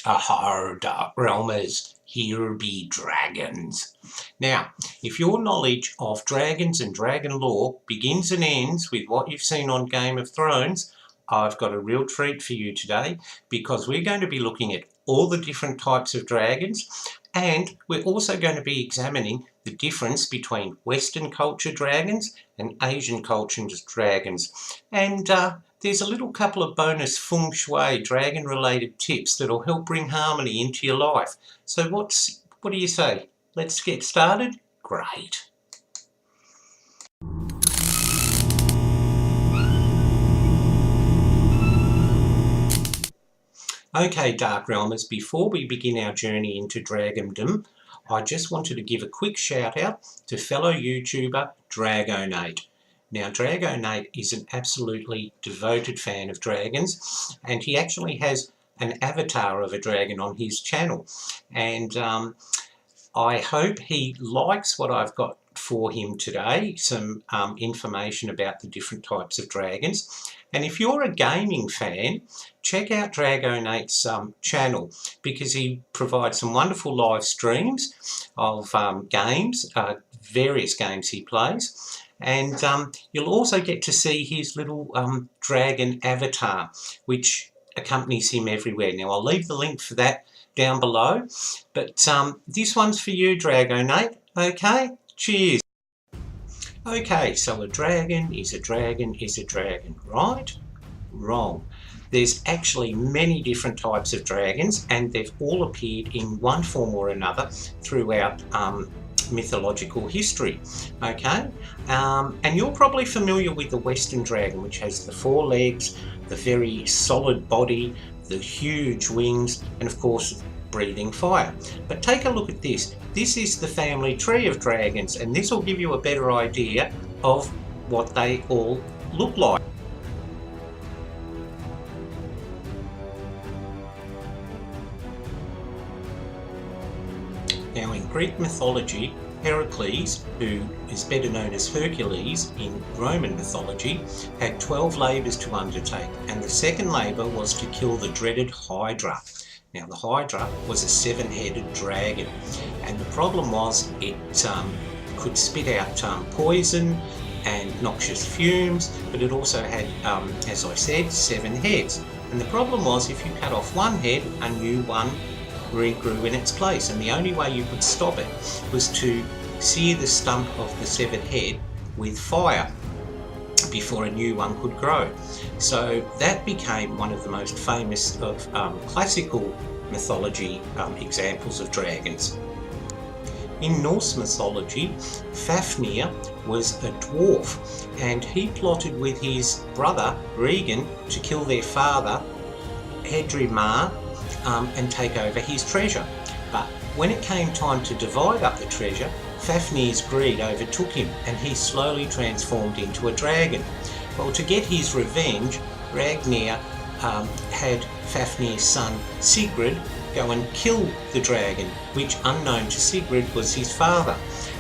Aha, Dark Realmers, here be dragons. Now, if your knowledge of dragons and dragon lore begins and ends with what you've seen on Game of Thrones, I've got a real treat for you today, because we're going to be looking at all the different types of dragons, and we're also going to be examining the difference between Western culture dragons and Asian culture dragons. And there's a little couple of bonus Feng Shui dragon related tips that'll help bring harmony into your life. So what do you say? Let's get started? Great. Okay, Dark Realmers, before we begin our journey into dragondom, I just wanted to give a quick shout out to fellow YouTuber DrgoNate. Now, DrgoNate is an absolutely devoted fan of dragons, and he actually has an avatar of a dragon on his channel. And I hope he likes what I've got for him today, some information about the different types of dragons. And if you're a gaming fan, check out DrgoNate's channel, because he provides some wonderful live streams of games, various games he plays. And you'll also get to see his little dragon avatar, which accompanies him everywhere. Now, I'll leave the link for that down below. But this one's for you, DrgoNate. Okay? Cheers. Okay, so a dragon is a dragon is a dragon, right? Wrong. There's actually many different types of dragons, and they've all appeared in one form or another throughout mythological history. Okay, and you're probably familiar with the Western dragon, which has the 4 legs, the very solid body, the huge wings, and of course breathing fire. But take a look at this. This is the family tree of dragons, and this will give you a better idea of what they all look like. Now, in Greek mythology, Heracles, who is better known as Hercules in Roman mythology, had 12 labours to undertake, and the second labour was to kill the dreaded Hydra. Now, the Hydra was a 7-headed dragon, and the problem was it could spit out poison and noxious fumes, but it also had, as I said, 7 heads. And the problem was, if you cut off one head, a new one regrew in its place, and the only way you could stop it was to sear the stump of the severed head with fire before a new one could grow. So that became one of the most famous of classical mythology examples of dragons. In Norse mythology, Fafnir was a dwarf, and he plotted with his brother Regan to kill their father Hydra and take over his treasure. But when it came time to divide up the treasure, Fafnir's greed overtook him, and he slowly transformed into a dragon. Well, to get his revenge, Ragnar had Fafnir's son Sigrid go and kill the dragon, which, unknown to Sigrid, was his father.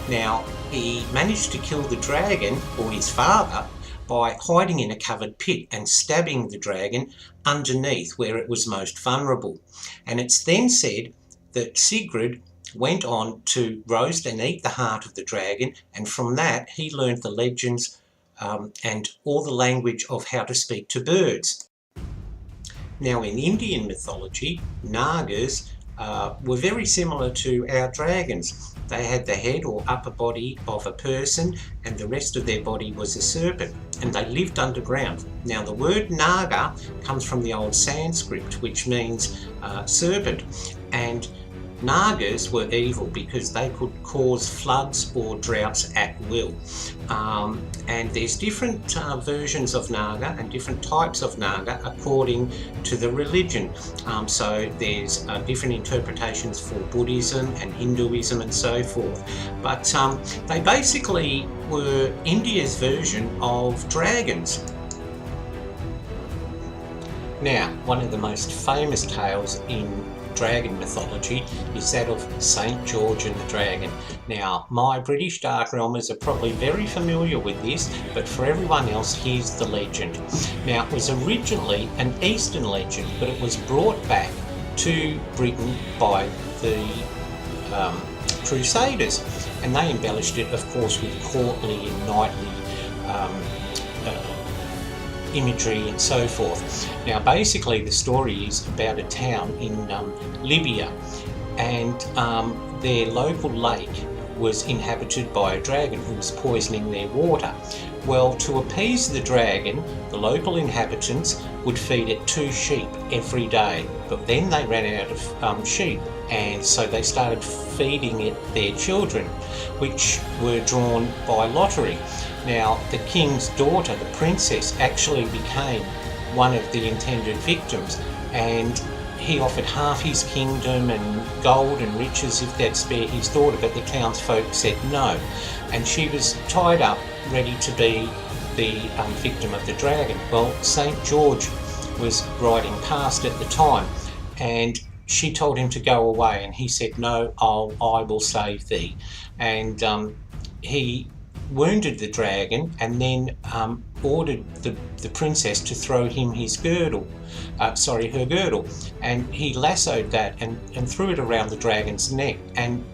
Now, he managed to kill the dragon, or his father, by hiding in a covered pit and stabbing the dragon underneath where it was most vulnerable. And it's then said that Sigrid went on to roast and eat the heart of the dragon, and from that he learned the legends and all the language of how to speak to birds. Now, in Indian mythology, Nagas were very similar to our dragons. They had the head or upper body of a person, and the rest of their body was a serpent, and they lived underground. Now, the word Naga comes from the old Sanskrit, which means serpent, and Nagas were evil because they could cause floods or droughts at will. And there's different versions of Naga and different types of Naga according to the religion. So there's different interpretations for Buddhism and Hinduism and so forth. But they basically were India's version of dragons. Now, one of the most famous tales in dragon mythology is that of St. George and the Dragon. Now, my British Dark Realmers are probably very familiar with this, but for everyone else, here's the legend. Now, it was originally an Eastern legend, but it was brought back to Britain by the Crusaders, and they embellished it, of course, with courtly and knightly imagery and so forth. Now basically the story is about a town in Libya, and their local lake was inhabited by a dragon who was poisoning their water. Well, to appease the dragon, the local inhabitants would feed it 2 sheep every day, but then they ran out of sheep, and so they started feeding it their children, which were drawn by lottery. Now, the king's daughter, the princess, actually became one of the intended victims, and he offered half his kingdom and gold and riches if they'd spare his daughter, but the townsfolk said no, and she was tied up ready to be the victim of the dragon. Well, St. George was riding past at the time, and she told him to go away, and he said, no, I will save thee. And he wounded the dragon, and then ordered the princess to throw him his girdle, her girdle, and he lassoed that and threw it around the dragon's neck, and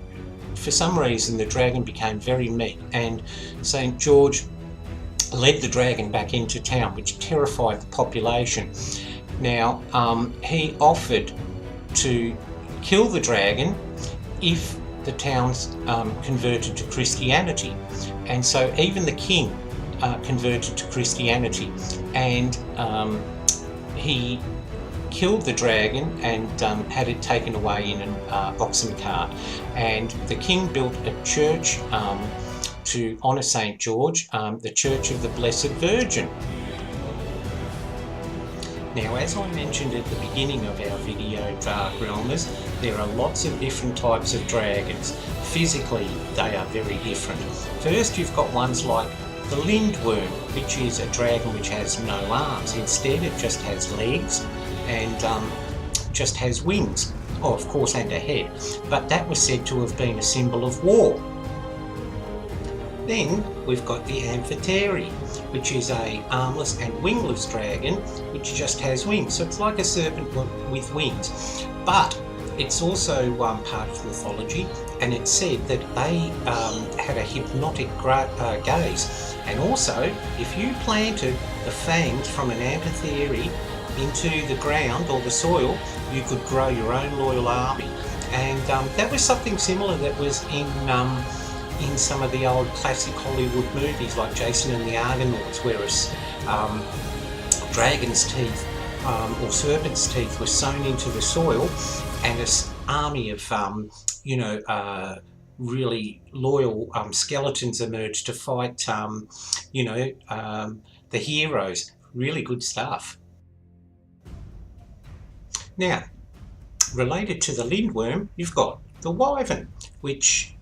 for some reason the dragon became very meek, and St. George led the dragon back into town, which terrified the population. Now he offered to kill the dragon if the towns converted to Christianity, and so even the king converted to Christianity, and he killed the dragon and had it taken away in an oxen cart, and the king built a church to honour St. George, the Church of the Blessed Virgin. Now, as I mentioned at the beginning of our video, Dark Realmers, there are lots of different types of dragons. Physically, they are very different. First, you've got ones like the Lindworm, which is a dragon which has no arms. Instead, it just has legs and just has wings. Oh, of course, and a head. But that was said to have been a symbol of war. Then we've got the Amphitere, which is a armless and wingless dragon which just has wings. So it's like a serpent with wings. But it's also part of mythology, and it's said that they had a hypnotic gaze. And also, if you planted the fangs from an Amphitere into the ground or the soil, you could grow your own loyal army. And that was something similar that was in some of the old classic Hollywood movies like Jason and the Argonauts, where a dragon's teeth or serpent's teeth were sewn into the soil, and an army of really loyal skeletons emerged to fight the heroes. Really good stuff. Now, related to the Lindworm, you've got the Wyvern, which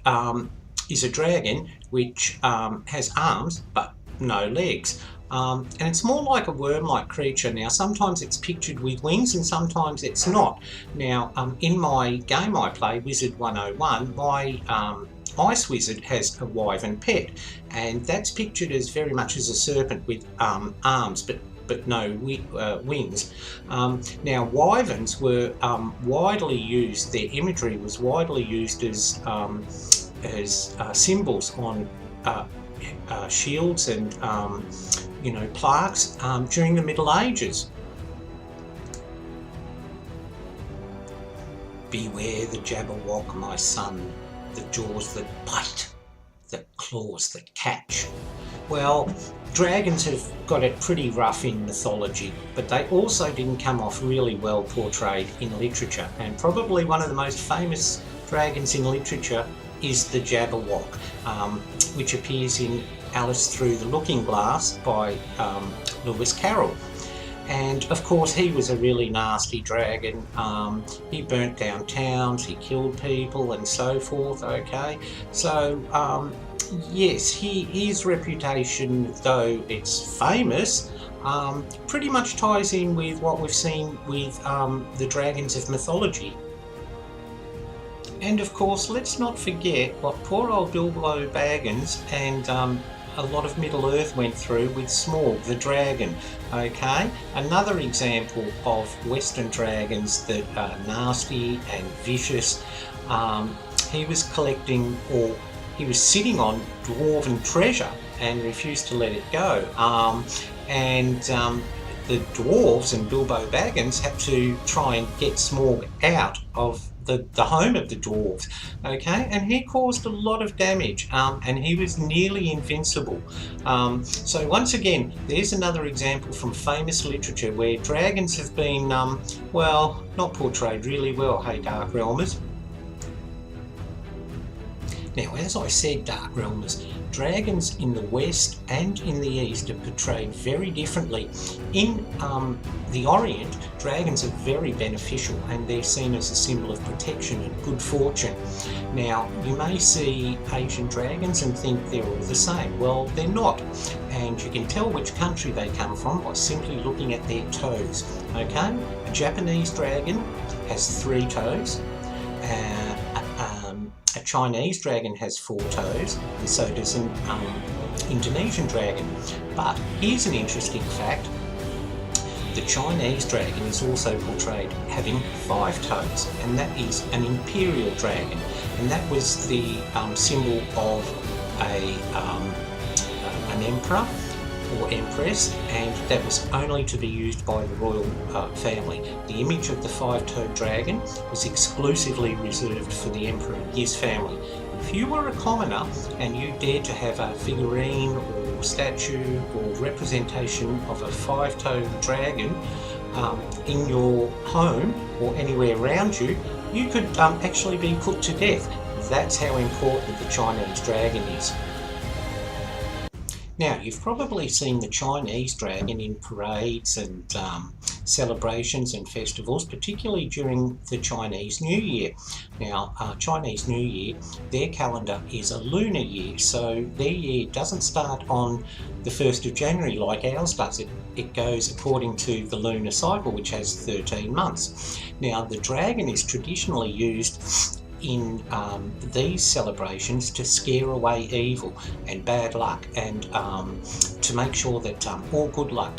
is a dragon which has arms but no legs. And it's more like a worm-like creature. Now, sometimes it's pictured with wings and sometimes it's not. Now, in my game I play, Wizard 101, my Ice Wizard has a wyvern pet, and that's pictured as very much as a serpent with arms but no wings. Now, wyverns were widely used, their imagery was widely used as symbols on shields and plaques during the Middle Ages. Beware the Jabberwock, my son, the jaws that bite, the claws that catch. Well, dragons have got it pretty rough in mythology, but they also didn't come off really well portrayed in literature, and probably one of the most famous dragons in literature is the Jabberwock, which appears in Alice Through the Looking Glass by Lewis Carroll. And of course he was a really nasty dragon. He burnt down towns, he killed people and so forth, okay? So yes, his reputation, though it's famous, pretty much ties in with what we've seen with the dragons of mythology. And of course, let's not forget what poor old Bilbo Baggins and a lot of Middle Earth went through with Smaug the dragon. Okay, another example of Western dragons that are nasty and vicious. He was collecting, or he was sitting on dwarven treasure and refused to let it go. The dwarves and Bilbo Baggins had to try and get Smaug out of the home of the dwarves, okay, and he caused a lot of damage, and he was nearly invincible. So once again, there's another example from famous literature where dragons have been, well, not portrayed really well, hey Dark Realmers. Now, as I said, Dark Realmers, dragons in the West and in the East are portrayed very differently. In the Orient, dragons are very beneficial and they're seen as a symbol of protection and good fortune. Now, you may see Asian dragons and think they're all the same. Well, they're not. And you can tell which country they come from by simply looking at their toes. Okay? A Japanese dragon has 3 toes. A Chinese dragon has 4 toes, and so does an Indonesian dragon. But here's an interesting fact. The Chinese dragon is also portrayed having 5 toes, and that is an imperial dragon. And that was the symbol of an emperor or empress, and that was only to be used by the royal family. The image of the 5-toed dragon was exclusively reserved for the emperor and his family. If you were a commoner and you dared to have a figurine or statue or representation of a 5-toed dragon in your home or anywhere around you, you could actually be put to death. That's how important the Chinese dragon is. Now, you've probably seen the Chinese dragon in parades and celebrations and festivals, particularly during the Chinese New Year. Now, Chinese New Year, their calendar is a lunar year, so their year doesn't start on the 1st of January like ours does. It goes according to the lunar cycle, which has 13 months. Now, the dragon is traditionally used in these celebrations to scare away evil and bad luck, and to make sure that all good luck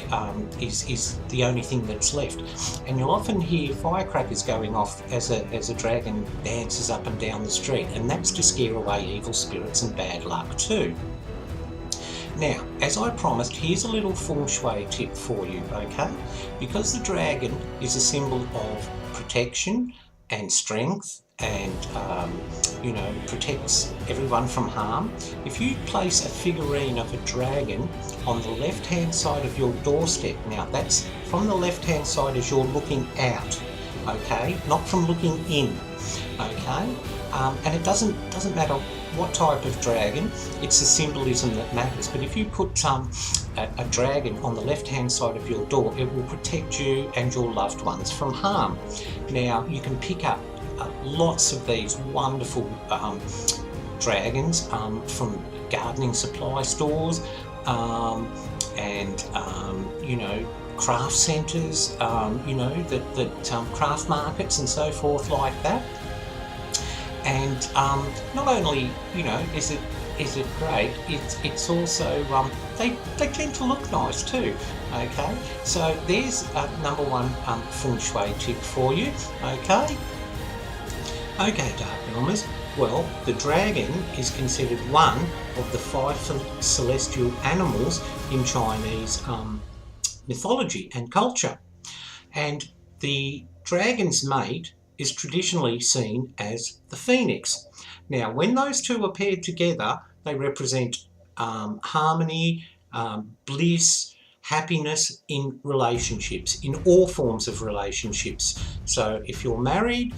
is the only thing that's left. And you'll often hear firecrackers going off as a dragon dances up and down the street, and that's to scare away evil spirits and bad luck too. Now, as I promised, here's a little Feng Shui tip for you, okay? Because the dragon is a symbol of protection and strength, and protects everyone from harm. If you place a figurine of a dragon on the left hand side of your doorstep, now that's from the left hand side as you're looking out, okay, not from looking in, okay, and it doesn't matter what type of dragon, it's the symbolism that matters. But if you put a dragon on the left hand side of your door, it will protect you and your loved ones from harm. Now, you can pick up lots of these wonderful dragons from gardening supply stores and craft centres, craft markets and so forth like that. And not only is it great, it's also they tend to look nice too. Okay, so there's number 1 Feng Shui tip for you. Okay, Dark Realmers, well, the dragon is considered one of the 5 celestial animals in Chinese mythology and culture. And the dragon's mate is traditionally seen as the phoenix. Now, when those two are paired together, they represent harmony, bliss, happiness in relationships, in all forms of relationships. So if you're married,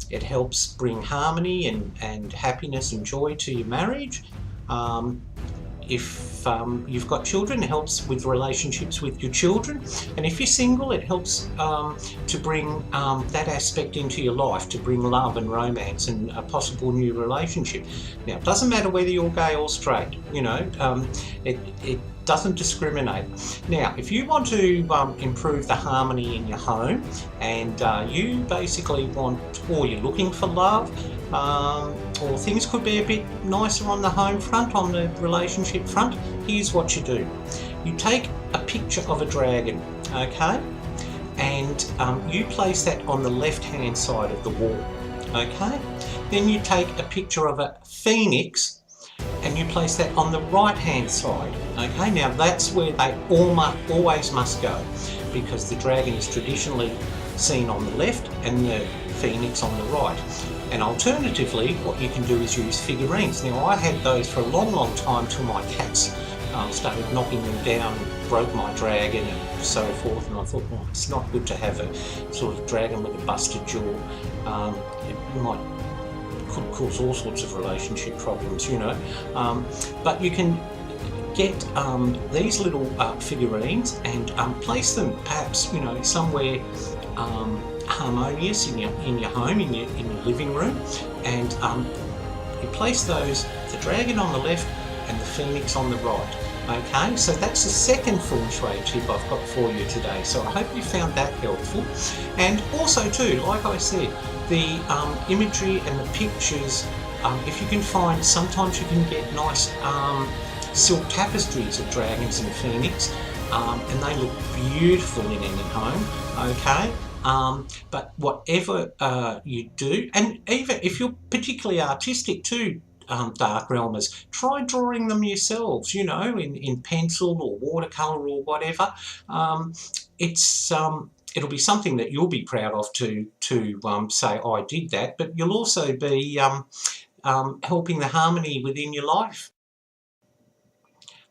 it helps bring harmony and happiness and joy to your marriage. If you've got children, it helps with relationships with your children. And if you're single, it helps to bring that aspect into your life, to bring love and romance and a possible new relationship. Now, it doesn't matter whether you're gay or straight, doesn't discriminate. Now, if you want to improve the harmony in your home, and you basically want, or you're looking for love, or things could be a bit nicer on the home front, on the relationship front, here's what you do. You take a picture of a dragon, okay, and you place that on the left hand side of the wall, okay. Then you take a picture of a phoenix and you place that on the right hand side, okay. Now that's where they always must go, because the dragon is traditionally seen on the left and the phoenix on the right. And alternatively, what you can do is use figurines. Now I had those for a long time till my cats started knocking them down, broke my dragon and so forth, and I thought, well, it's not good to have a sort of dragon with a busted jaw. Could cause all sorts of relationship problems, you know. But you can get these little figurines and place them perhaps, you know, somewhere harmonious in your home, in your living room, and you place those, the dragon on the left and the phoenix on the right. Okay, so that's the second Feng Shui tip I've got for you today. So I hope you found that helpful. And also too, like I said, the imagery and the pictures, if you can find, sometimes you can get nice silk tapestries of dragons and phoenix, and they look beautiful in any home, okay? But whatever you do, and even if you're particularly artistic too, Dark Realmers, try drawing them yourselves, you know, in pencil or watercolour or whatever. It'll be something that you'll be proud of to say, I did that, but you'll also be helping the harmony within your life.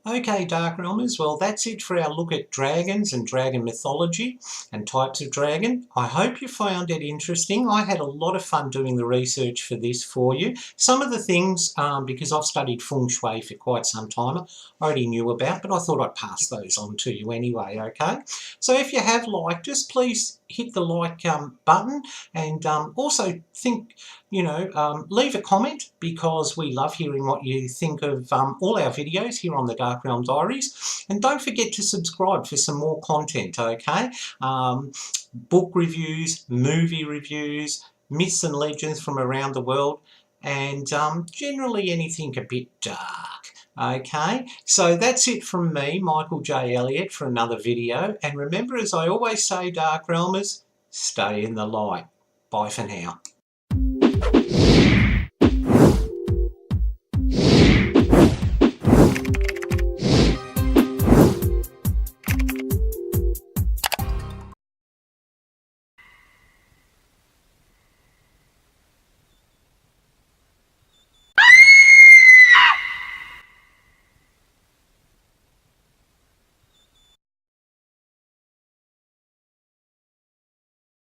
Okay, Dark Realmers, well that's it for our look at dragons and dragon mythology and types of dragon. I hope you found it interesting. I had a lot of fun doing the research for this for you. Some of the things, because I've studied Feng Shui for quite some time, I already knew about, but I thought I'd pass those on to you anyway, okay? So if you have liked us, please hit the like button, and also think, you know, leave a comment, because we love hearing what you think of all our videos here on the Dark Realm Diaries. And don't forget to subscribe for some more content, okay? Book reviews, movie reviews, myths and legends from around the world, and generally anything a bit dark. Okay, so that's it from me, Michael J. Elliott, for another video. And remember, as I always say, Dark Realmers, stay in the light. Bye for now.